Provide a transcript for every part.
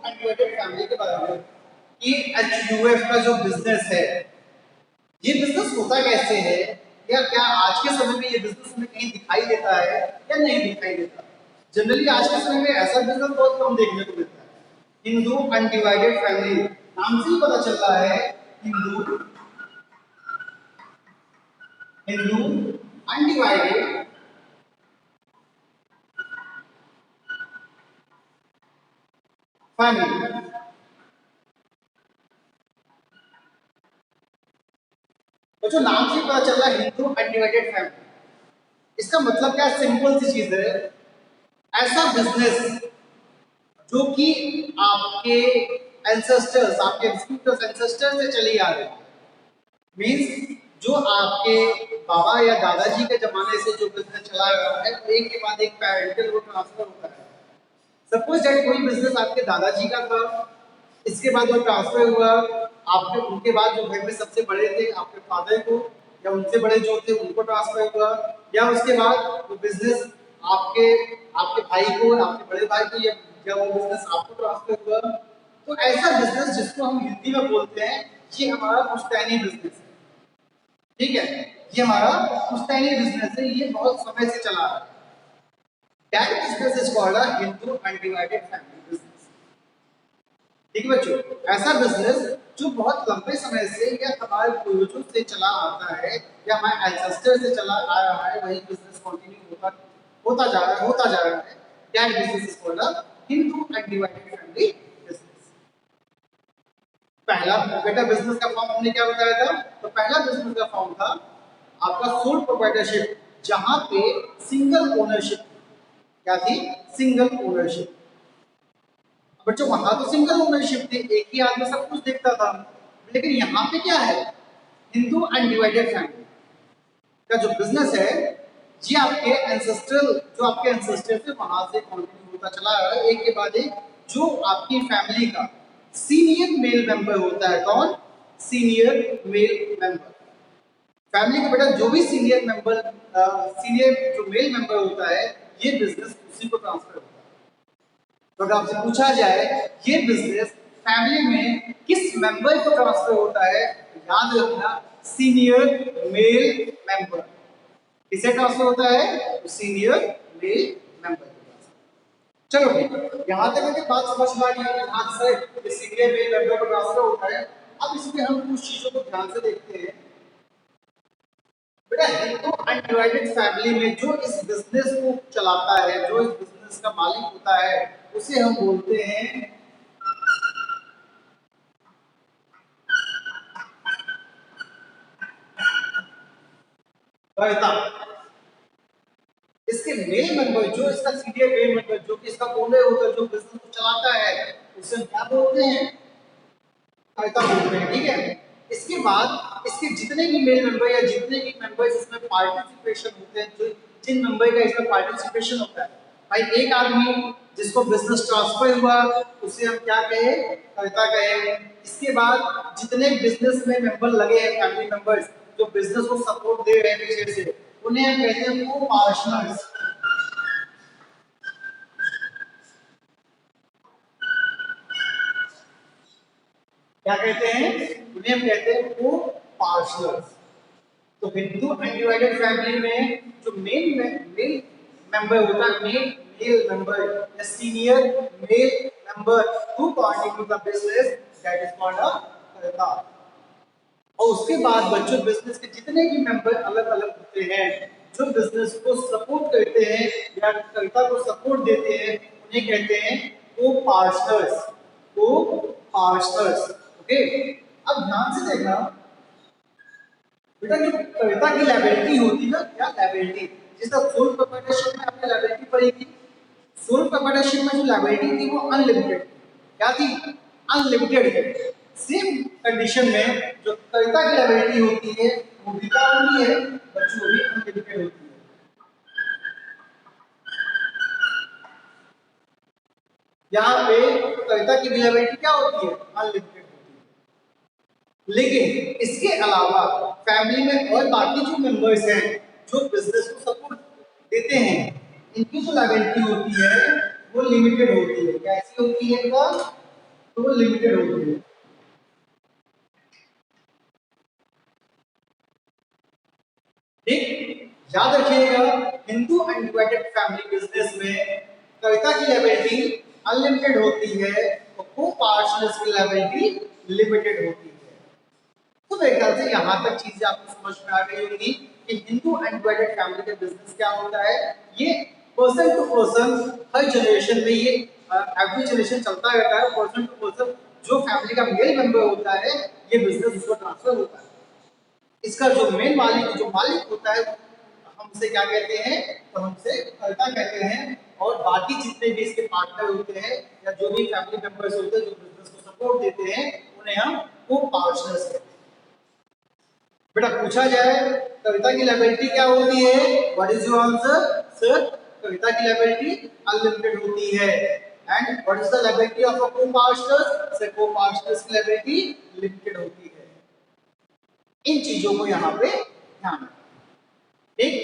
Undivided family के बारे में कि एचयूएफ का जो बिजनेस है, ये बिजनेस होता कैसे है, या क्या आज के समय में ये बिजनेस हमें कहीं दिखाई देता है या नहीं दिखाई देता। जनरली आज के समय में ऐसा बिजनेस बहुत कम देखने को मिलता है। हिंदू अनडिवाइडेड फैमिली नाम से ही पता चल रहा है, हिंदू हिंदू अनडिवाइडेड फैमिली। तो जो नाम से पता चल रहा है हिंदू अनडिवाइडेड फैमिली, इसका मतलब क्या? सिंपल सी चीज है, ऐसा बिजनेस जो कि आपके एंसेस्टर्स, आपके एंसेस्टर्स से चली आ रही है, मींस जो आपके बाबा या दादाजी के जमाने से जो बिजनेस चला आ रहा है, एक के बाद एक पैरेंटल वो ट्रांसफर होता है। सपोज दैट कोई बिजनेस आपके दादाजी का था, इसके बाद वो ट्रांसफर हुआ आपके, उनके बाद जो घर में सबसे बड़े थे आपके फादर को, या उनसे बड़े जो थे उनको ट्रांसफर हुआ, या उसके बाद वो बिजनेस आपके आपके भाई को, आपके बड़े भाई को, या वो बिजनेस आपको ट्रांसफर हुआ। तो ऐसा बिजनेस जिसको हम हिंदी में बोलते हैं, ये हमारा पुश्तैनी बिजनेस है। ठीक है, ये हमारा पुश्तैनी बिजनेस है, ये बहुत समय से चला आ रहा है। That business is called a Hindu undivided family business. ठीक है बच्चों, ऐसा बिजनेस जो बहुत लंबे समय से या हमारे पूर्वजों से चला आता है, या हमारे एंसेस्टर से चला आ रहा है, वही बिजनेस कंटिन्यू होता जा रहा है। That business is called a Hindu undivided family business. पहला बेटा बिजनेस का फॉर्म हमने क्या बताया था? तो पहला बिजनेस का फॉर्म था आपका सोल प्रोप्राइटरशिप, जहां पे सिंगल ओनरशिप क्या थी? Single ownership. बच्चों वहां तो सिंगल ओनरशिप थी, एक ही आदमी सब कुछ देखता था, लेकिन यहाँ पे क्या है? हिंदू अनडिवाइडेड फैमिली का जो बिजनेस है, ये आपके एंसेस्ट्रल, जो आपके एंसेस्टर थे वहां से कंटिन्यू होता चला आ रहा है, एक के बाद एक। जो आपकी फैमिली का सीनियर मेल मेंबर होता है, कौन? Senior male member. फैमिली का बेटा जो भी सीनियर मेंबर, सीनियर जो मेल मेंबर होता है, ये बिजनेस उसी को ट्रांसफर होता है। तो अगर आपसे पूछा जाए ये बिजनेस फैमिली में किस मेंबर को ट्रांसफर होता है, याद रखना सीनियर मेल मेंबर। किसे ट्रांसफर होता है? तो सीनियर मेल मेंबर। चलो यहां तक की बात समझ में आ गई है, हाँ सर सीनियर मेल मेंबर को ट्रांसफर होता है। अब इसमें हम कुछ चीजों को ध्यान से देखते हैं। बेटा हिंदू अनडिवाइडेड फैमिली में जो इस बिजनेस को चलाता है, जो इस बिजनेस का मालिक होता है, उसे हम बोलते हैं कर्ता। इसके मेल मेंबर, जो इसका सीनियर मेल मेंबर, जो कि इसका ओनर होता है, जो बिजनेस को चलाता है, उसे हम क्या बोलते हैं? कर्ता बोलते हैं। ठीक है, इसके बाद इसके जितने भी मेल मेंबर या जितने भी मेंबर्स इसमें पार्टिसिपेशन होते हैं, जो जिन मेंबर का इसमें पार्टिसिपेशन होता है, भाई एक आदमी जिसको बिजनेस ट्रांसफर हुआ उसे हम क्या कहे? कर्ता कहे। इसके बाद जितने बिजनेस में मेंबर लगे हैं, फैमिली मेंबर्स जो बिजनेस को सपोर्ट दे रहे हैं पीछे से, उन्हें हम कहते हैं को पार्टनर्स। क्या कहते हैं? उन्हें हम कहते हैं को पार्टनर्स। तो हिंदू अनडिवाइडेड फैमिली में जो मेल मेंबर होता है, मेल मेंबर या senior male member who contribute the business, that is called अ कर्ता। और उसके बाद बच्चों बिजनेस के जितने भी मेंबर अलग अलग होते हैं, जो बिजनेस को सपोर्ट करते हैं या कर्ता को सपोर्ट देते हैं, उन्हें कहते हैं को पार्टनर्स। को पार्टनर्स। ओके, अब ध्यान से देखना बेटा, जो कर्ता की लायबिलिटी होती है ना, क्या लायबिलिटी? जिसका सोल प्रोप्राइटरशिप में आपने लायबिलिटी पढ़ी थी। सोल प्रोप्राइटरशिप में जो लायबिलिटी थी वो अनलिमिटेड। क्या थी? अनलिमिटेड है। सेम कंडीशन में जो कर्ता की लायबिलिटी होती है वो भी क्या होती है बच्चों? भी अनलिमिटेड होती है। यहाँ पे कर्ता की लायबिलिटी क्या होती है? अनलिमिटेड होती है। लेकिन इसके अलावा फैमिली में और बाकी जो मेंबर्स हैं जो बिजनेस को सपोर्ट देते हैं, इनकी जो लायबिलिटी होती है वो लिमिटेड होती है। कैसी होती है? तो वो लिमिटेड होती है। ठीक, याद रखिएगा, हिंदू अनडिवाइडेड फैमिली बिजनेस में कविता की लायबिलिटी अनलिमिटेड होती है और को पार्टनर्स की लायबिलिटी लिमिटेड होती है। तो मेरे ख्याल से यहाँ तक चीजें आपको समझ में आ गई होगी कि हिंदू अनडिवाइडेड फैमिली का बिजनेस क्या होता है। ये पर्सन टू पर्सन हर जनरेशन में ये एवरी जनरेशन चलता रहता है। पर्सन टू पर्सन जो फैमिली का मेल मेंबर होता है ये बिजनेस उसको ट्रांसफर होता है। इसका जो मेन मालिक जो मालिक होता है हम उसे क्या कहते हैं, तो हमसे कर्ता कहते हैं। और बाकी जितने भी इसके पार्टनर होते हैं या जो भी फैमिली मेंबर्स होते हैं जो बिजनेस को सपोर्ट देते हैं उन्हें हम को पार्टनर्स कहते हैं। बेटा पूछा जाए कविता की लायबिलिटी क्या होती है, what is your answer sir? Kavita की लायबिलिटी अनलिमिटेड होती है। And what is the liability of a co-partner? Sir co-partners की लायबिलिटी लिमिटेड होती है। इन चीजों को यहाँ पे ध्यान रखें। ठीक,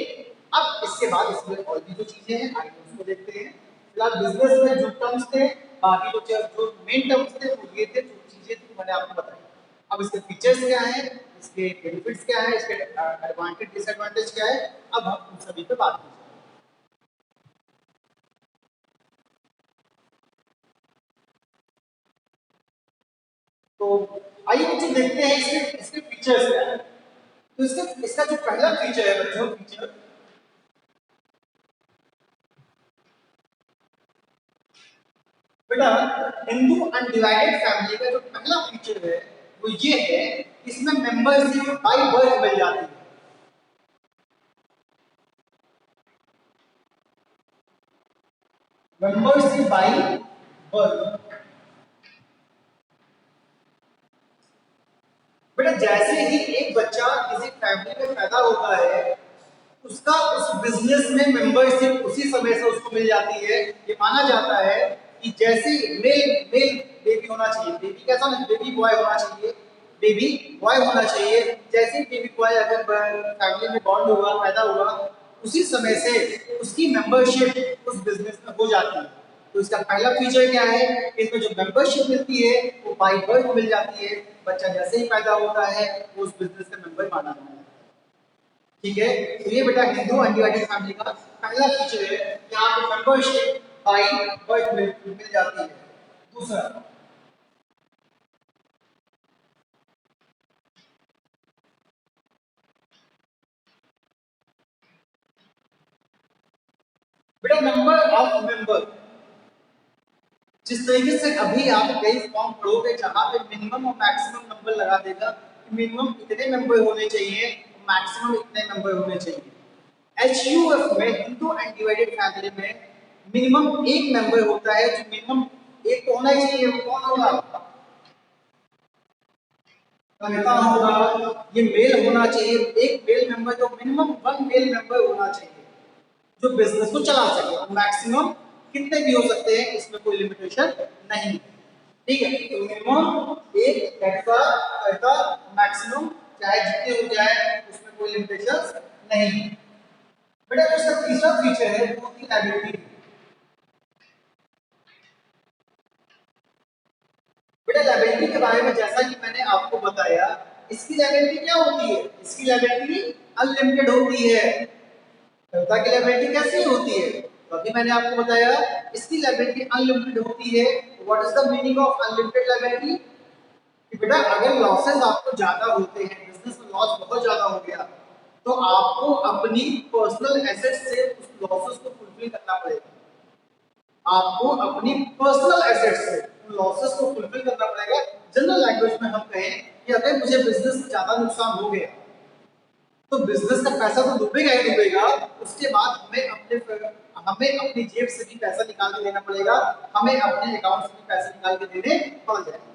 अब इसके बाद इसमें और भी जो चीजें हैं आइए उसको देखते हैं। फिलहाल बिजनेस में जो टर्म्स थे, बाकी जो मेन टर्म्स थे वो ये थे, जो चीजें थी मैंने आपको बताई। अब इसके फीचर्स क्या हैं, इसके बेनिफिट्स क्या है, इसके एडवांटेज डिसएडवांटेज क्या है, अब हम उन सभी पे बात करेंगे। तो आइए कुछ देखते हैं इसके इसके फीचर्स क्या है। तो इसका जो पहला फीचर है बच्चों, फीचर बेटा हिंदू अनडिवाइडेड फैमिली का जो पहला फीचर है वो ये है, इसमें मेंबरशिप बाय बर्थ मिल जाती है। Membership by birth. बेटा जैसे ही एक बच्चा किसी फैमिली में पैदा होता है उसका उस बिजनेस में मेंबरशिप उसी समय से उसको मिल जाती है। ये माना जाता है कि जैसे मेल मेल बेबी होना चाहिए, बेबी कैसा ना, बेबी बॉय होना चाहिए, बेबी बॉय होना चाहिए। जैसे ही बेबी बॉय अगर फैमिली में बॉर्न हुआ, पैदा हुआ, उसी समय से उसकी मेंबरशिप उस बिजनेस में हो जाती है। तो इसका पहला फीचर क्या है, इसमें जो मेंबरशिप मिलती है वो बाय बर्थ मिल जाती है। बच्चा जैसे ही पैदा होता है वो उस बिजनेस का मेंबर माना जाता है। ठीक है, तो ये बेटा हिंदू अनडिवाइडेड फैमिली का पहला फीचर है, यहाँ पे मेंबरशिप बाय बर्थ मिल जाती है। दूसरा बेटा नंबर ऑफ मेंबर, जिस तरीके से अभी आप कई फॉर्म पढ़ोगे जहां पे मिनिमम और मैक्सिमम नंबर लगा देगा कि मिनिमम इतने मेंबर होने चाहिए, मैक्सिमम इतने मेंबर होने चाहिए। एचयूएफ में हिंदू अनडिवाइडेड फैमिली में मिनिमम एक मेंबर होता है, जो मिनिमम एक होना ही चाहिए। वो कौन होगा? कहता होगा ये मेल होना चाहिए, एक मेल मेंबर, जो मिनिमम वन मेल मेंबर होना चाहिए जो बिजनेस को चला सके। मैक्सिमम कितने भी हो सकते हैं, इसमें कोई लिमिटेशन नहीं है। ठीक है, तो मिनिमम एक कहता कहता मैक्सिमम चाहे जितने हो जाए उसमें कोई लिमिटेशन नहीं है। बेटा जो इसका तीसरा फीचर है वो थी लायबिलिटी। बेटा लायबिलिटी के बारे में जैसा कि मैंने आपको बताया, इसकी लायबिलिटी क्या होती है, इसकी लायबिलिटी अनलिमिटेड होती है। कर्ता की लायबिलिटी कैसी होती है, तो अभी मैंने आपको बताया इसकी लायबिलिटी अनलिमिटेड होती है। What is the meaning of unlimited liability? कि बेटा अगर लॉसेस आपको ज्यादा होते हैं, बिजनेस में लॉस बहुत ज्यादा हो गया, तो आपको अपनी पर्सनल एसेट से उस लॉसेस को फुलफिल करना पड़ेगा। आपको अपनी पर्सनल एसेट से उन लॉसेस को फुलफिल करना पड़ेगा। जनरल लैंग्वेज में हम कहें कि अगर मुझे बिजनेस में ज्यादा नुकसान हो गया तो बिजनेस का पैसा तो डूबेगा ही डूबेगा, उसके बाद हमें अपनी जेब से भी पैसा निकाल के देना पड़ेगा, हमें अपने अकाउंट से भी पैसे निकाल के देने पड़ जाएंगे।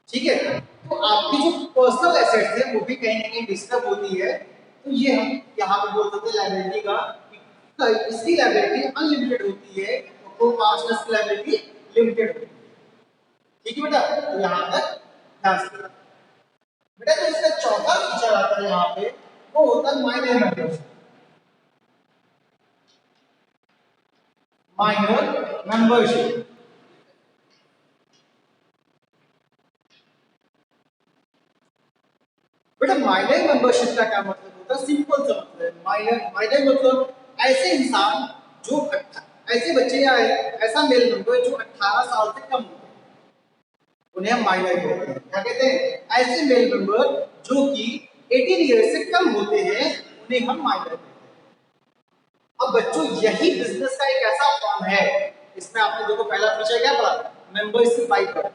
ठीक है, तो आपकी जो पर्सनल एसेट्स है वो भी कहीं ना कहीं डिस्टर्ब होती है। तो ये हम यहाँ पे बोल सकते हैं लायबिलिटी का, इसकी लायबिलिटी अनलिमिटेड होती है और को पार्टनर्स की लायबिलिटी लिमिटेड होती है। ठीक है बेटा, तो यहाँ तक ध्यान से बेटा जो इसका चौथा फीचर आता है यहाँ पे वो होता है माइनर मेंबरशिप। माइनर मेंबरशिप बेटा माइनर मेंबरशिप का क्या मतलब होता है? सिंपल सा मतलब है। माइनर माइनर मतलब ऐसे इंसान जो ऐसे बच्चे या ऐसा मेल मेंबर जो 18 साल से कम होते हैं, उन्हें हम माइनर कहते हैं। क्या कहते हैं? ऐसे मेल मेंबर जो कि 18 ईयर से कम होते हैं, उन्हें हम माइनर कहते हैं। अब बच्चों यही बिजनेस का एक ऐसा फॉर्म है, इसमें आपने देखो पहला फीचर क्या पढ़ा? Membership by birth.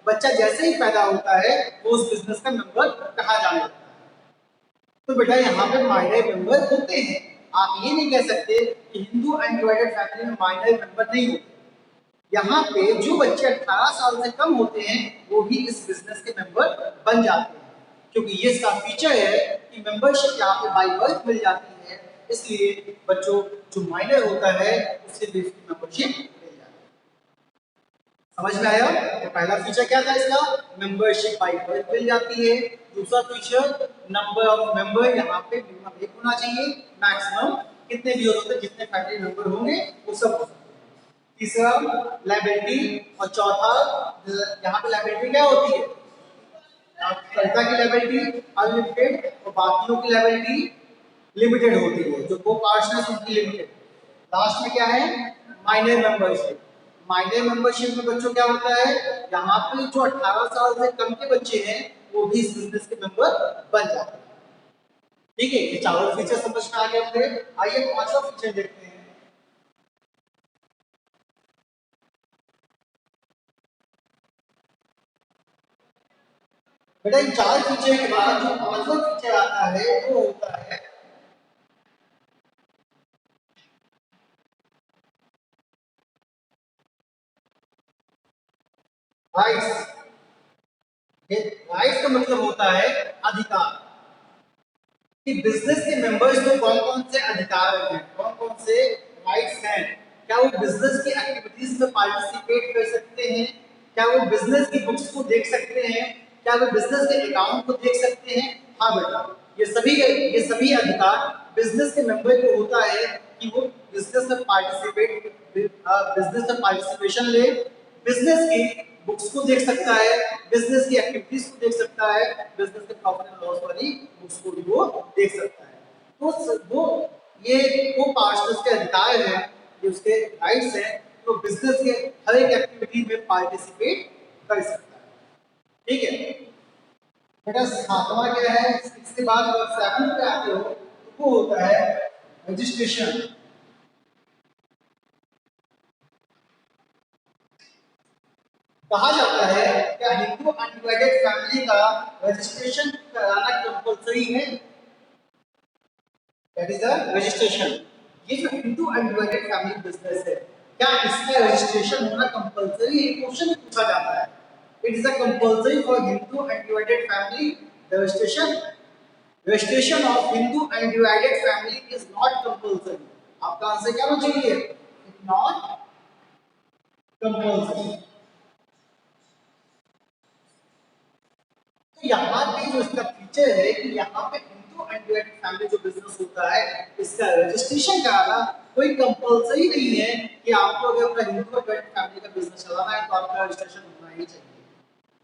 बच्चा जैसे ही पैदा होता है वो उस बिजनेस का मेंबर कहा जाने लगता है। तो बेटा यहाँ पे माइनर मेंबर होते हैं। आप ये नहीं कह सकते कि हिंदू अनडिवाइडेड फैमिली में माइनर मेंबर नहीं होते। यहाँ पे जो बच्चे 18 साल से कम होते हैं वो भी इस बिजनेस के मेंबर बन जाते हैं, क्योंकि ये इसका फीचर है कि मेंबरशिप यहाँ पे बाय बर्थ मिल जाती है। इसलिए बच्चों जो माइनर होता है उससे भी इसकी मेंबरशिप मिल जाती है। समझ में आया? तो पहला फीचर क्या था इसका? मेंबरशिप बाय बर्थ मिल जाती है। दूसरा फीचर नंबर ऑफ मेंबर, यहाँ पे मिनिमम 1 होना चाहिए, मैक्सिमम कितने भी हो सकते हैं, जितने फैमिली मेंबर होंगे वो सब हो सकते हैं। तीसरा लायबिलिटी, और चौथा यहाँ पे लायबिलिटी क्या होती है? कर्ता की लायबिलिटी अनलिमिटेड और बाकियों की लायबिलिटी लिमिटेड होती है। जो को पार्टनर्स उनकी लिमिटेड। लास्ट में क्या है? Minor membership. माइनर मेंबरशिप में बच्चों क्या होता है? यहाँ पे जो 18 साल से कम के बच्चे हैं वो भी इस बिजनेस के मेंबर बन जाते हैं। ठीक है, ये चारों फीचर समझ में आ गए होंगे। आइए पांचवा फीचर देखते हैं। बेटा इन चार फीचर के बाद जो पांचवा फीचर आता है वो होता है राइट्स। राइट्स का मतलब होता है अधिकार, कि बिजनेस के मेंबर्स को कौन कौन से अधिकार हैं, कौन कौन से राइट्स हैं। क्या वो बिजनेस की एक्टिविटीज में पार्टिसिपेट कर सकते हैं? क्या वो बिजनेस की बुक्स को देख सकते हैं? क्या वो बिजनेस के अकाउंट को देख सकते हैं? हाँ बेटा, ये सभी अधिकार बिजनेस के मेंबर को होता है कि वो बिजनेस में पार्टिसिपेशन ले, बिजनेस की बुक्स को देख सकता है, बिजनेस की एक्टिविटीज को देख सकता है, बिजनेस के प्रॉफिट एंड लॉस वाली बुक्स को भी वो देख सकता है। तो वो ये वो पार्टनर्स के अधिकार हैं, ये उसके राइट्स हैं, तो बिजनेस के हर एक एक्टिविटी में पार्टिसिपेट कर सकता है। ठीक है बेटा, सातवां क्या है? इसके बाद अगर 7 पे आते हो तो वो होता है रजिस्ट्रेशन। कहा जाता है क्या हिंदू अनडिवाइडेड फैमिली का रजिस्ट्रेशन कराना कंपलसरी है? That is the registration. ये जो हिंदू अनडिवाइडेड फैमिली बिजनेस है, क्या इसका रजिस्ट्रेशन होना कंपलसरी है? क्वेश्चन पूछा जाता है। It is a compulsory for Hindu undivided family registration. Registration of Hindu undivided family is not compulsory. आपका आंसर क्या होना चाहिए? Not compulsory. तो यहाँ पे जो इसका फीचर है कि यहाँ पे हिंदू अनडिवाइडेड फैमिली जो बिजनेस होता है इसका रजिस्ट्रेशन कराना कोई कंपलसरी नहीं है कि आपको अगर अपना हिंदू अनडिवाइडेड फैमिली का बिजनेस चलाना है तो आपका रजिस्ट्रेशन होना ही चाहिए।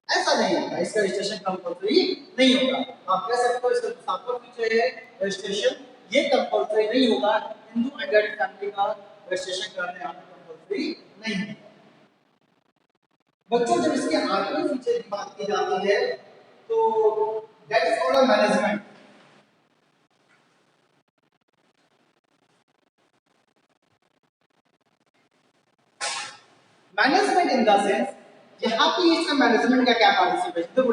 ऐसा नहीं होता, इसका रजिस्ट्रेशन कंपलसरी नहीं होगा। आप कह सकते हो इसका सातवां फीचर है रजिस्ट्रेशन, ये कंपलसरी नहीं होगा। हिंदू अनडिवाइडेड फैमिली का रजिस्ट्रेशन कराने यहाँ पे कंपलसरी नहीं है। बच्चों जब इसके आठवें फीचर की बात की जाती है तो that is called management. Management in the sense यहाँ पे इसका मैनेजमेंट का क्या पार्टिसिपेशन। देखो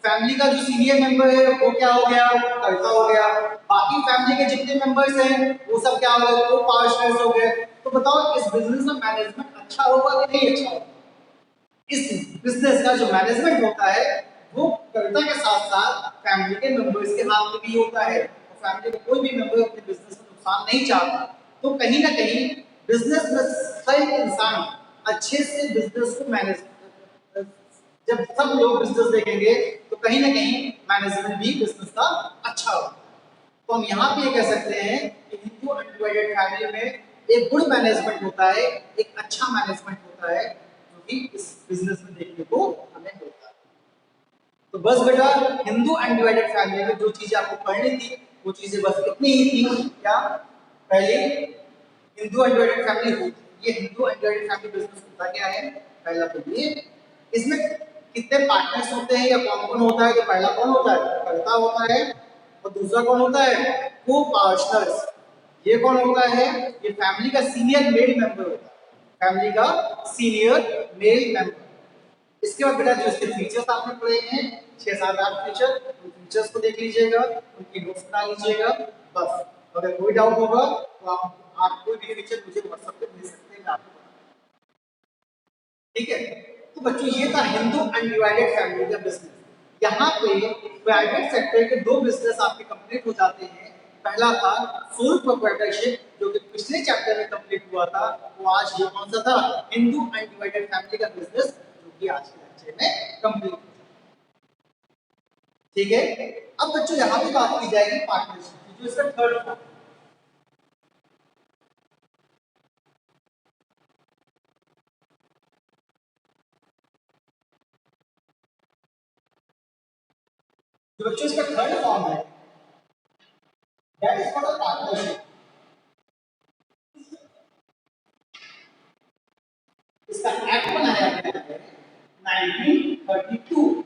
फैमिली का जो सीनियर मेंबर है वो क्या हो गया? कर्ता हो गया। बाकी फैमिली के जितने मेंबर्स हैं वो सब क्या हो गए? वो पार्टनर्स हो गए। तो बताओ इस बिजनेस में मैनेजमेंट अच्छा होगा कि नहीं अच्छा होगा? इस बिजनेस का जो मैनेजमेंट होता है वो कर्ता के साथ साथ फैमिली के मेंबर्स के हाथ में भी होता है। तो फैमिली का कोई भी मेंबर अपने बिजनेस में नुकसान नहीं चाहता, तो कहीं ना कहीं बिजनेस में सही इंसान अच्छे से बिजनेस को मैनेज, जब सब लोग बिजनेस देखेंगे तो कहीं ना कहीं मैनेजमेंट भी बिजनेस का अच्छा होगा। तो हम यहाँ पे ये कह सकते हैं कि हिंदू अनडिवाइडेड फैमिली में एक गुड मैनेजमेंट होता है, एक अच्छा मैनेजमेंट होता है, जो कि इस बिजनेस में देखने को हमें मिलता है। तो बस बेटा हिंदू अनडिवाइडेड फैमिली में जो चीजें आपको पढ़नी थी वो चीजें बस इतनी ही थी। क्या पहले हिंदू अनडिवाइडेड फैमिली होती, ये हिंदू अनडिवाइडेड फैमिली बिजनेस होता क्या है? पहला तो ये, इसमें कितने पार्टनर्स होते हैं या कौन कौन होता है? तो पहला कौन होता है? कर्ता होता है। और दूसरा कौन होता है? को पार्टनर्स। ये कौन होता है? ये फैमिली का सीनियर मेल मेंबर होता है, फैमिली का सीनियर मेल मेंबर। इसके बाद बेटा जो इसके फीचर्स आपने पढ़े हैं 6 7 8 फीचर, उन फीचर्स को देख लीजिएगा, उनकी नोट्स बना लीजिएगा। बस अगर कोई डाउट होगा तो आप कोई भी फीचर मुझे व्हाट्सएप पे भेज सकते हैं, मैं आपको बता दूंगा। ठीक है, तो बच्चों ये था हिंदू अनडिवाइडेड फैमिली का बिजनेस। यहाँ पे प्राइवेट सेक्टर के दो बिजनेस आपके कंप्लीट हो जाते हैं। पहला था सोल प्रोप्राइटरशिप जो कि पिछले चैप्टर में कंप्लीट हुआ था, वो आज ये कौन सा था? हिंदू अनडिवाइडेड फैमिली का बिजनेस, जो कि आज के लेक्चर में कंप्लीट हो जाता है। ठीक है, अब बच्चों यहाँ पे बात की जाएगी पार्टनरशिप की, जो इसका थर्ड फॉर्म। जो बच्चों इसका थर्ड फॉर्म है, that is called a partnership. इसका एक्ट बनाया गया है 1932।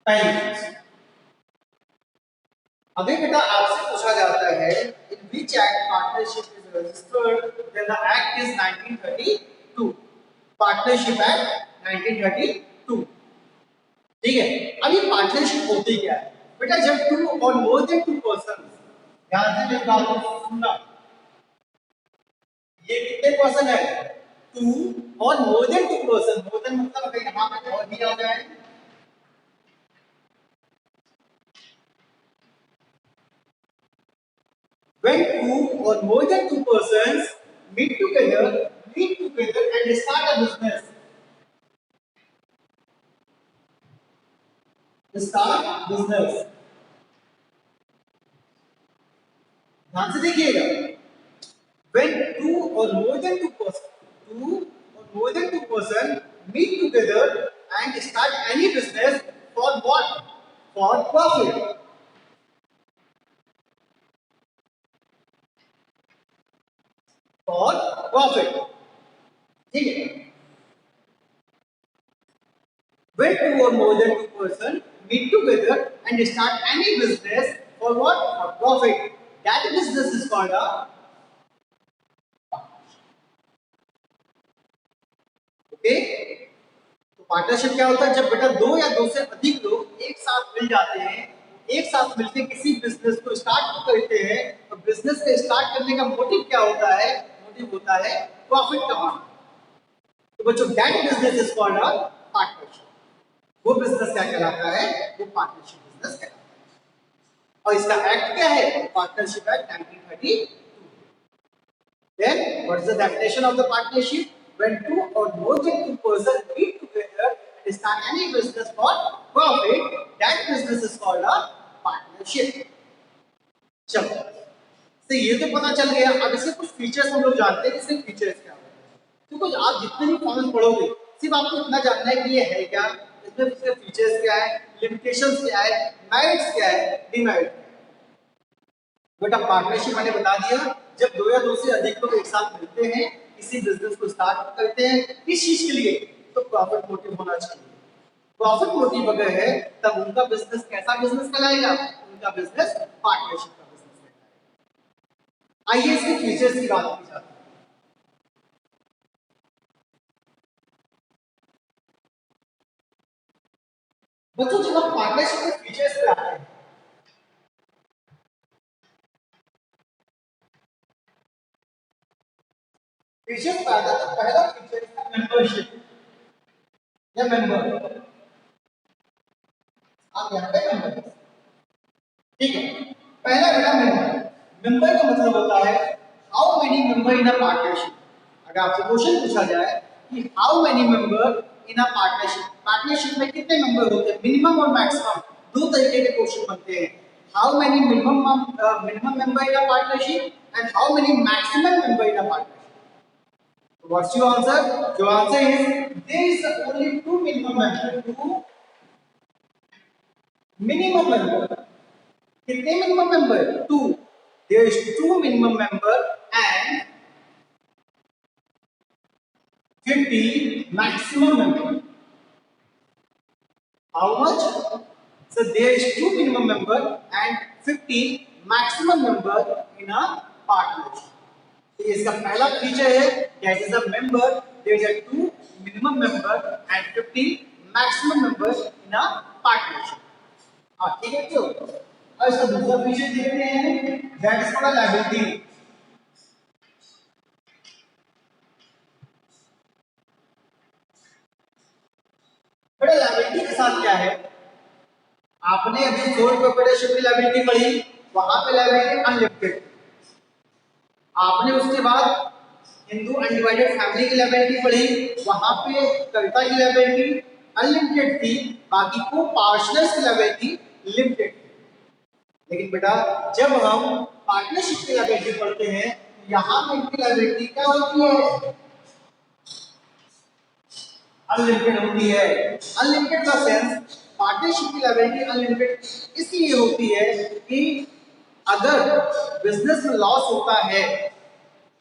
पहली चीज, अभी बेटा आपसे पूछा जाता है in which act partnership is registered, then the act is 1932, partnership act 1932। ठीक है, अब ये पार्टनरशिप होती क्या है? बेटा जब टू और मोर देन टू पर्सन, ध्यान से मेरी बात को सुनना, ये कितने पर्सन है? टू और more than two person. More than मतलब अगर यहां पे और भी आ जाए, when two or more than two persons meet together and start a business, start business, ध्यान से देखिएगा, when two or more than two person meet together and start any business for what? For profit, for profit। ठीक है, when two or more than two person meet together and start any business for what? For profit, that business is called a, okay. तो partnership क्या होता है? जब बेटा दो या दो से अधिक लोग एक साथ मिल जाते हैं, एक साथ मिलकर किसी बिजनेस को स्टार्ट करते हैं, तो बिजनेस को स्टार्ट करने का मोटिव क्या होता है? मोटिव होता है प्रॉफिट कमाना। तो बच्चों that business is called a partnership. वो बिजनेस क्या कहलाता है? वो पार्टनरशिप बिजनेस कहलाता है। और इसका एक्ट क्या है? Partnership act 1932। Then what is the definition of the partnership? When two or more than two persons meet together and start any business for profit, that business is called a partnership. चलो, तो ये तो पता चल गया। अब इसके कुछ फीचर्स हम लोग जानते हैं, इसके फीचर्स क्या होते हैं। तो आप जितने भी फॉर्म्स पढ़ोगे सिर्फ आपको इतना जानना है कि ये है क्या, इसमें इसके फीचर्स क्या है, लिमिटेशंस क्या है, मेरिट्स क्या है, डिमेरिट्स। बेटा पार्टनरशिप मैंने बता दिया, जब दो या दो से अधिक लोग एक साथ मिलते हैं, किसी बिजनेस को स्टार्ट करते हैं, किस चीज के लिए? तो प्रॉफिट मोटिव होना चाहिए। प्रॉफिट मोटिव अगर है तब उनका बिजनेस कैसा बिजनेस कहलाएगा? उनका बिजनेस पार्टनरशिप का बिजनेस कहलाएगा। आइए इसके फीचर्स की बात की जाती है। बच्चों जब हम पार्टनरशिप के फीचर्स पे आते हैं, फीचर्स पे आता है तो पहला फीचर है मेंबरशिप या मेंबर। आप यहाँ पे मेंबर, ठीक है। पहला बेटा मेंबर, मेंबर का मतलब होता है how many member in a partnership. अगर आपसे क्वेश्चन पूछा जाए कि how many member in a partnership, partnership में कितने मेंबर होते हैं, मिनिमम और मैक्सिमम, दो तरीके के क्वेश्चन बनते हैं। How many minimum member in a partnership and how many maximum member in a partnership. What's your answer? Your answer is there is only two minimum members. Two minimum member, कितने minimum member? 2. There is 2 minimum member and 50 maximum member. How much? So there is 2 minimum member and 50 maximum member in a partnership. तो इसका पहला feature है that is a member, there is a 2 minimum member and 50 maximum members in a partnership. हाँ ठीक है क्यों? अब इसका दूसरा फीचर देखते हैं that is called liability. बड़ा लायबिलिटी के साथ क्या है? आपने अभी सोल प्रोप्राइटरशिप की लायबिलिटी पढ़ी, वहां पे लायबिलिटी अनलिमिटेड। आपने उसके बाद हिंदू अनडिवाइडेड फैमिली की लायबिलिटी पढ़ी, वहां पे कविता की लायबिलिटी अनलिमिटेड थी, बाकी को पार्टनर्स की लायबिलिटी लिमिटेड थी। लेकिन बेटा जब हम पार्टनरशिप की लायबिलिटी पढ़ते हैं, यहाँ पे इनकी लायबिलिटी क्या होती है? अनलिमिटेड होती है। अनलिमिटेड का सेंस पार्टनरशिप की लायबिलिटी अनलिमिटेड इसलिए होती है कि अगर बिजनेस में लॉस होता है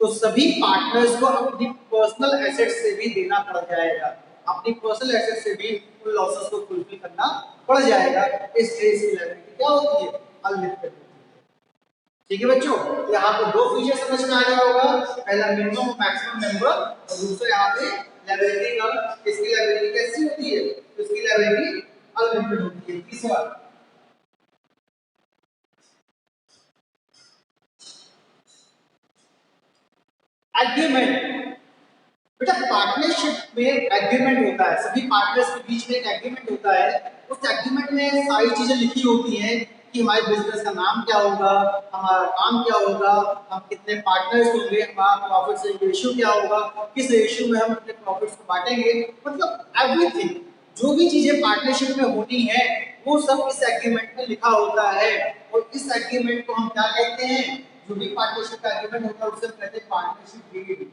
तो सभी पार्टनर्स को अपनी पर्सनल एसेट से भी देना पड़ जाएगा, अपनी पर्सनल एसेट से भी उन लॉसेस को फुलफिल करना पड़ जाएगा। इसलिए इसकी लायबिलिटी क्या होती है? अनलिमिटेड। ठीक है बच्चों, यहाँ पे दो फीचर समझ में आ गया होगा, पहला मिनिमम मैक्सिमम मेंबर और दूसरा यहाँ पे लायबिलिटी का। इसकी लायबिलिटी कैसी होती है? इसकी लायबिलिटी अनलिमिटेड होती है। तीसरा एग्रीमेंट। बेटा पार्टनरशिप में एग्रीमेंट होता है, सभी पार्टनर्स के बीच में एक एग्रीमेंट होता है। उस एग्रीमेंट में सारी चीजें लिखी होती हैं कि हमारे बिजनेस का नाम क्या होगा, हमारा काम क्या होगा, हम कितने पार्टनर्स होंगे, हमारा प्रॉफिट से रेशियो क्या होगा, किस रेशियो में हम अपने प्रॉफिट्स को बांटेंगे, मतलब एवरीथिंग जो भी चीजें पार्टनरशिप में होनी है वो सब इस एग्रीमेंट में लिखा होता है। और इस एग्रीमेंट को हम क्या कहते हैं? जो भी पार्टनरशिप का एग्रीमेंट होता है उसे हम कहते हैं पार्टनरशिप डीड।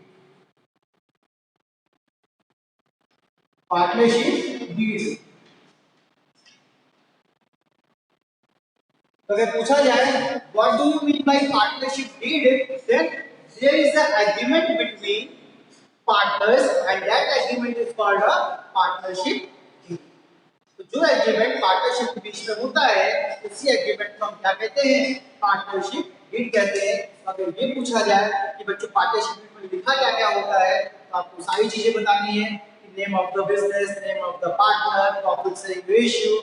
Partnership deed. तो अगर पूछा जाए what do you mean by partnership deed, then there is a agreement between partners and that agreement is called a partnership deed. तो जो एग्रीमेंट पार्टनरशिप के बीच में होता है उसी एग्रीमेंट को हम क्या कहते हैं? पार्टनरशिप डीड कहते हैं। अगर ये पूछा जाए कि बच्चों पार्टनरशिप डीड में लिखा क्या क्या होता है, तो आपको सारी चीजें बतानी है। Name of the business, name of the partner, profit sharing ratio,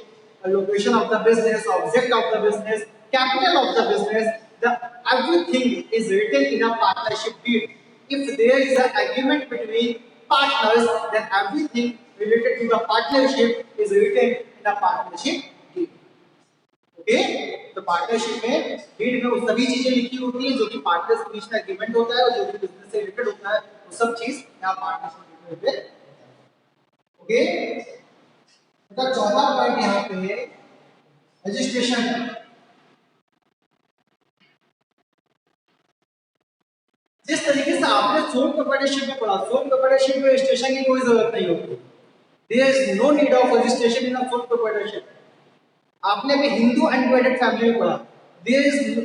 location of the business, object of the business, capital of the business, the everything is written in a partnership deed. If there is an agreement between partners, then everything related to the partnership is written in a partnership deed. Okay, तो partnership में deed में वो सभी चीजें लिखी होती है जो कि पार्टनर्स के बीच में एग्रीमेंट होता है और जो भी बिजनेस से रिलेटेड होता है वो सब चीज यहाँ पार्टनरशिप डीड में ओके। तो चौथा पॉइंट यहाँ पे है रजिस्ट्रेशन। जिस तरीके से आपने सोल प्रोप्राइटरशिप में पढ़ा, सोल प्रोप्राइटरशिप में रजिस्ट्रेशन की कोई जरूरत नहीं होती। There is no need of registration in a sole proprietorship. आपने भी हिंदू अनडिवाइडेड फैमिली में पढ़ा, there is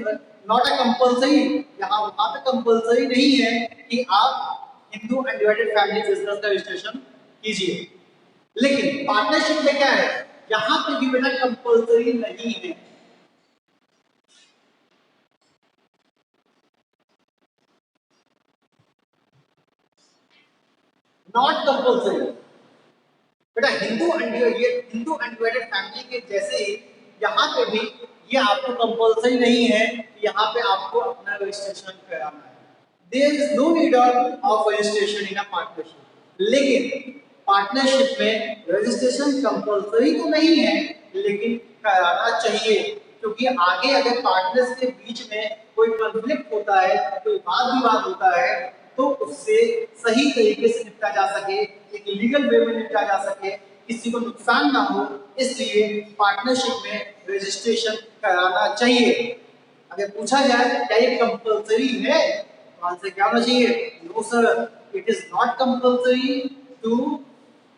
not a compulsory, यहाँ वहां पे कंपल्सरी नहीं है कि आप हिंदू अनडिवाइडेड फैमिली बिजनेस का रजिस्ट्रेशन कीजिए। लेकिन पार्टनरशिप में क्या है? यहाँ पे भी बेटा कंपल्सरी नहीं है। Not compulsory. बेटा हिंदू अनडिवाइडेड फैमिली के जैसे ही यहाँ पे भी ये आपको कंपल्सरी नहीं है कि यहाँ पे आपको अपना रजिस्ट्रेशन कराना है। There is no need of registration in a partnership. लेकिन पार्टनरशिप में रजिस्ट्रेशन कंपल्सरी तो नहीं है लेकिन कराना चाहिए, क्योंकि आगे अगर पार्टनर्स के बीच में कोई कॉन्फ्लिक्ट होता है, कोई वाद विवाद होता है, तो उससे सही तरीके से निपटा जा सके, एक लीगल वे में निपटा जा सके, किसी को नुकसान ना हो, इसलिए पार्टनरशिप में रजिस्ट्रेशन कराना चाहिए। अगर पूछा जाए क्या ये कंपल्सरी है, तो आंसर क्या होना चाहिए? No sir, it is not compulsory to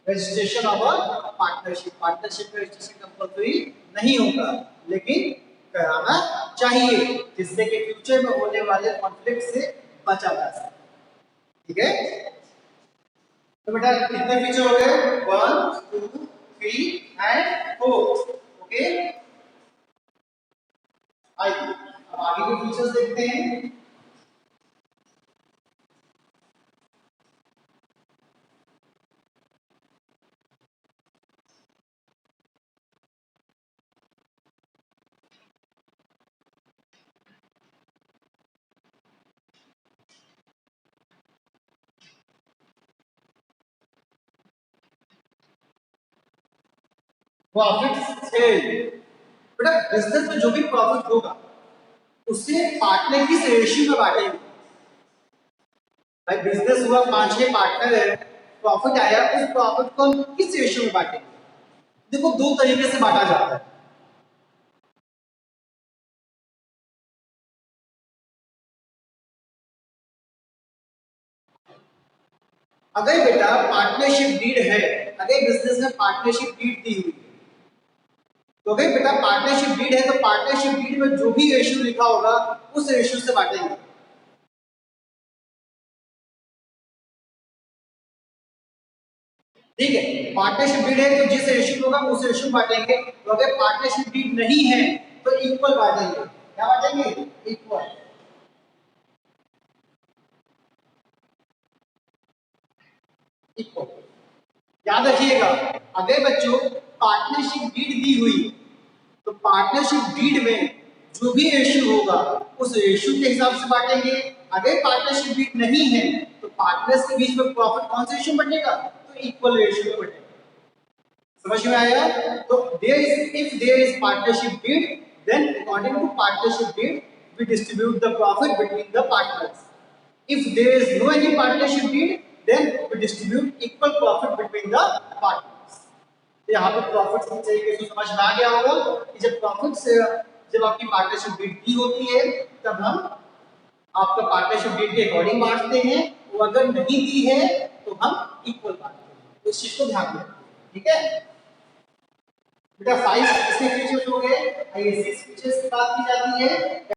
registration of a partnership. Partnership का रजिस्ट्रेशन कंपल्सरी नहीं होगा, लेकिन कराना चाहिए, जिससे कि फ्यूचर में होने वाले कॉन्फ्लिक्ट से बचा जा सके। ठीक है, तो बेटा कितने फीचर हो गए? 1 2 3 एंड 4। ओके, आइए अब आगे के फीचर्स देखते हैं। प्रॉफिट सेल, बेटा बिजनेस में जो भी प्रॉफिट होगा उससे पार्टनर किस रेशियो में बांटेंगे? भाई बिजनेस हुआ, 5-6 पार्टनर है, प्रॉफिट आया, उस प्रॉफिट को हम किस रेशियो में बांटेंगे? देखो दो तरीके से बांटा जाता है। अगर बेटा पार्टनरशिप डीड है, अगर बिजनेस में पार्टनरशिप डीड दी हुई है, तो अगर बेटा पार्टनरशिप डीड है तो पार्टनरशिप डीड में जो भी रेशियो लिखा होगा उस रेशियो से बांटेंगे। ठीक है, पार्टनरशिप डीड है तो जिस रेशियो होगा उस रेशियो में बांटेंगे। तो अगर पार्टनरशिप डीड नहीं है तो इक्वल बांटेंगे। क्या बांटेंगे? इक्वल। इक्वल याद रखिएगा, अगर बच्चों पार्टनरशिप डीड दी हुई तो पार्टनरशिप डीड में जो भी रेशियो होगा उस रेशियो के हिसाब से बांटेंगे। अगर पार्टनरशिप डीड नहीं है तो पार्टनर्स के बीच में प्रॉफिट कौन से रेशियो में बटेगा? तो इक्वल रेशियो में बटेगा। समझ में आया? तो there is, if there is partnership deed, then according to partnership deed we distribute the profit between the partners. If there is no any partnership deed, then we distribute equal profit between the partners. तो यहाँ पे profit की तरीके से समझ में आ गया होगा कि जब प्रॉफिट से जब आपकी पार्टनरशिप डीड दी होती है तब हम आपका पार्टनरशिप डीड के अकॉर्डिंग बांटते हैं, वो अगर नहीं दी है तो हम इक्वल बांटते हैं। तो इस चीज को ध्यान रखें। ठीक है बेटा, 5 इसके फीचर्स हो गए। आइए 6 फीचर्स की बात की जाती है।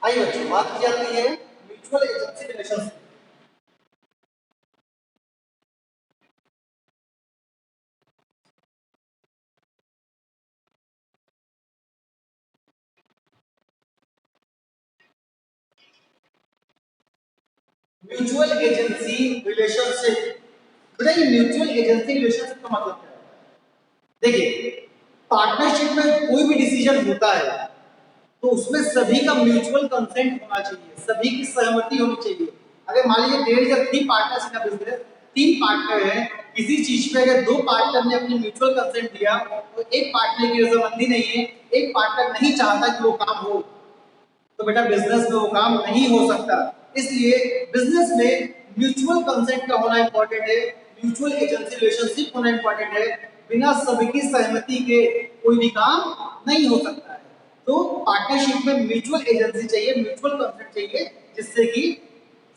आइए बच्चों बात की जाती है mutual agency relations. Mutual agency relationship, बेटा ये म्यूचुअल एजेंसी रिलेशनशिप का मतलब क्या है? देखिए, पार्टनरशिप में कोई भी डिसीजन होता है तो उसमें सभी का म्यूचुअल कंसेंट होना चाहिए, सभी की सहमति होनी चाहिए। अगर मान लीजिए there is a 3 partners in a business, 3 partner हैं, किसी चीज पे अगर 2 पार्टनर ने अपनी म्यूचुअल कंसेंट दिया तो एक पार्टनर की रजामंदी नहीं है, एक पार्टनर नहीं चाहता कि वो काम हो, तो बेटा बिजनेस में वो काम नहीं हो सकता। इसलिए बिजनेस में म्यूचुअल कंसेंट का होना इंपॉर्टेंट है, म्यूचुअल एजेंसी रिलेशनशिप होना इंपॉर्टेंट है। बिना सबकी सहमति के कोई भी काम नहीं हो सकता है। तो पार्टनरशिप में म्यूचुअल एजेंसी चाहिए, म्यूचुअल कंसेंट चाहिए, जिससे कि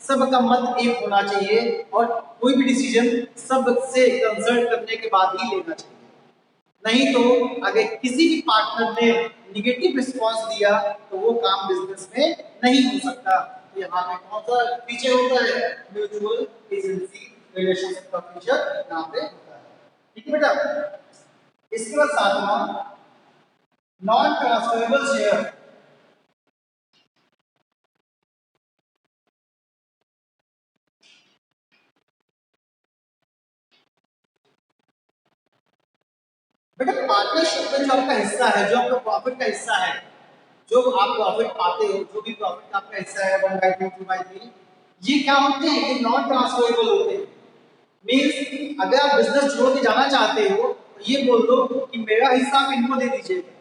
सबका मत एक होना चाहिए और कोई भी डिसीजन सबसे कंसल्ट करने के बाद ही लेना चाहिए। नहीं तो अगर किसी भी पार्टनर ने निगेटिव रिस्पांस दिया तो वो काम बिजनेस में नहीं हो सकता। तो यहाँ पे कौन सा फीचर होता है? म्यूचुअल एजेंसी रिलेशनशिप का फीचर यहाँ पे होता है। ठीक है बेटा, इसके बाद 7वां नॉन ट्रांसफरेबल शेयर। बेटा पार्टनरशिप में जो आपका हिस्सा है, जो आपका प्रॉफिट का हिस्सा है, जो आप प्रॉफिट पाते हो, जो भी प्रॉफिट का आपका हिस्सा है 1/3 2/3, ये क्या होते हैं? ये नॉन ट्रांसफरेबल होते हैं। मींस अगर आप बिजनेस छोड़ के जाना चाहते हो तो ये बोल दो कि मेरा हिस्सा आप इनको दे दीजिएगा,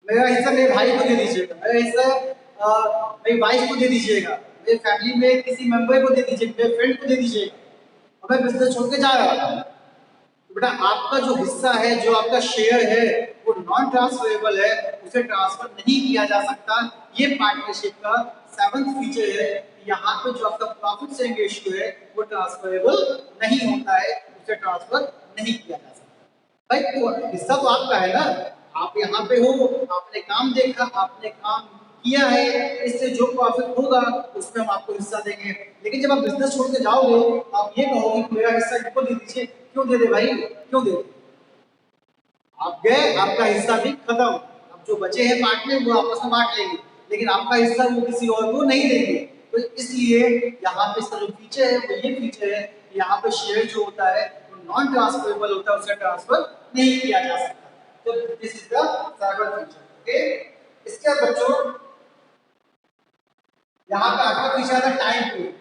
मेरा हिस्सा मेरे भाई को दे दीजिएगा, मेरा हिस्सा मेरी वाइफ को दे दीजिएगा, मेरे फैमिली में किसी मेंबर को दे दीजिएगा, मेरे फ्रेंड को दे दीजिएगा, और मैं बिजनेस छोड़ के जा रहा हूँ। तो बेटा आपका जो हिस्सा है, जो आपका शेयर है, वो वो नॉन ट्रांसफरेबल है उसे ट्रांसफर नहीं किया जा सकता। ये पार्टनरशिप का 7th फीचर है। यहाँ पे जो आपका प्रॉफिट शेयरिंग रेशियो है वो ट्रांसफरेबल नहीं होता है, उसे ट्रांसफर नहीं किया जा सकता। भाई तो हिस्सा तो आपका है ना, आप यहाँ पे हो, आपने काम देखा, आपने काम किया है, इससे जो प्रॉफिट होगा उसमें हम आपको हिस्सा देंगे। लेकिन जब आप बिजनेस छोड़ के जाओगे आप ये कहोगे मेरा हिस्सा इनको दे दीजिए। क्यों दे दे भाई, क्यों दे दे? आप गए, आपका हिस्सा भी खत्म। अब जो बचे हैं बांटने वो आपस में बांट लेंगे, लेकिन आपका हिस्सा वो किसी और को नहीं देंगे। तो इसलिए यहाँ पे इसका जो फीचर है वो ये फीचर है कि यहाँ पे शेयर जो होता है वो नॉन ट्रांसफरेबल होता है, उसे ट्रांसफर नहीं किया जा सकता। तो this is the server feature. Okay, इसके बाद बच्चों यहाँ पे अगला फीचर है टाइम पीरियड।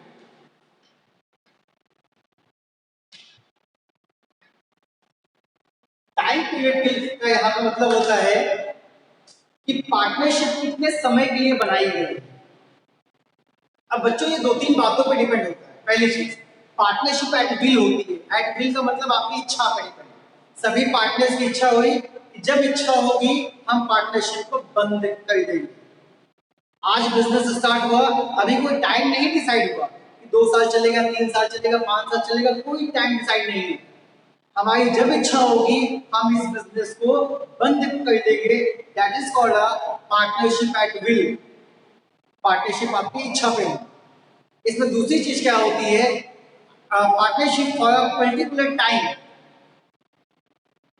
टाइम पीरियड का यहाँ पे मतलब होता है कि पार्टनरशिप कितने समय के लिए बनाई गई। अब बच्चों ये दो तीन बातों पे डिपेंड होता है। पहली चीज, पार्टनरशिप एट विल होती है। एट विल का मतलब आपकी इच्छा पे डिपेंड है। सभी पार्टनर्स की इच्छा हुई कि जब इच्छा होगी हम पार्टनरशिप को बंद कर देंगे। आज बिजनेस स्टार्ट हुआ, अभी कोई टाइम नहीं डिसाइड हुआ कि 2 साल चलेगा, 3 साल चलेगा, 5 साल चलेगा, कोई टाइम डिसाइड नहीं है। हमारी जब इच्छा होगी हम इस बिजनेस को बंद कर देंगे। That is called a partnership at will. Partnership आपकी इच्छा पे है। इसमें दूसरी चीज क्या होती है, partnership for a particular time.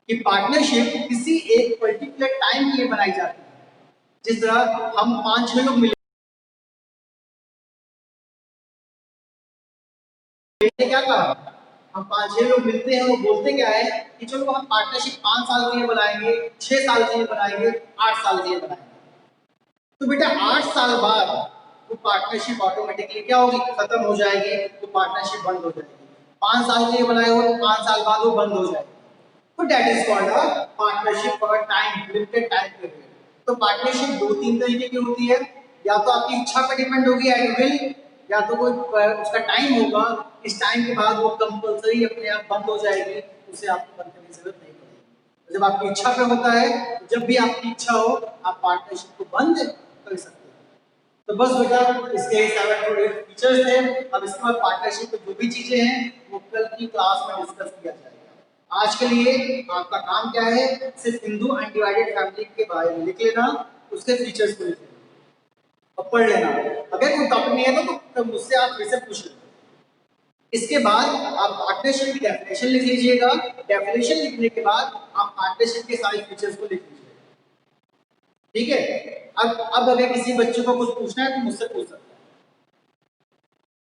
कि पार्टनरशिप किसी एक पर्टिकुलर टाइम के लिए बनाई जाती है। जिस तरह हम 5-6 लोग मिले, क्या कहा, हम 5-6 लोग मिलते हैं, वो बोलते क्या है कि चलो हम पार्टनरशिप 5 साल के लिए बनाएंगे, 6 साल के लिए बनाएंगे, 8 साल के लिए बनाएंगे। तो बेटा 8 साल बाद वो पार्टनरशिप ऑटोमेटिकली क्या होगी, खत्म हो जाएगी, तो पार्टनरशिप बंद हो जाएगी। 5 साल के लिए बनाए हो तो 5 साल बाद वो बंद हो जाएगी। तो that is called a partnership for time, limited time period. तो पार्टनरशिप दो तीन तरीके की होती है, या तो आपकी इच्छा पर डिपेंड होगी एट विल, या तो कोई उसका टाइम होगा, इस टाइम के बाद वो कंपलसरी अपने आप बंद हो जाएगी, उसे आपको बंद करने की जरूरत नहीं पड़ेगी। जब आपकी इच्छा पे होता है, जब भी आपकी इच्छा हो आप पार्टनरशिप को बंद कर सकते हैं। तो बस बेटा इसके 7 फीचर्स थे। अब इसके बाद पार्टनरशिप में जो भी चीजें हैं वो कल की क्लास में डिस्कस किया जाएगा। आज के लिए आपका काम क्या है, सिर्फ हिंदू अनडिवाइडेड फैमिली के बारे में लिख लेना, उसके फीचर्स को लिख लेना और पढ़ लेना। अगर कोई टॉपिक नहीं है तो मुझसे आप फिर से पूछ लेना। इसके बाद आप पार्टनरशिप की डेफिनेशन लिख लीजिएगा। डेफिनेशन लिखने के बाद आप पार्टनरशिप के सारे फीचर्स को लिख लीजिएगा। ठीक है, अब अगर किसी बच्चे को कुछ पूछना है तो मुझसे पूछ सकते हैं।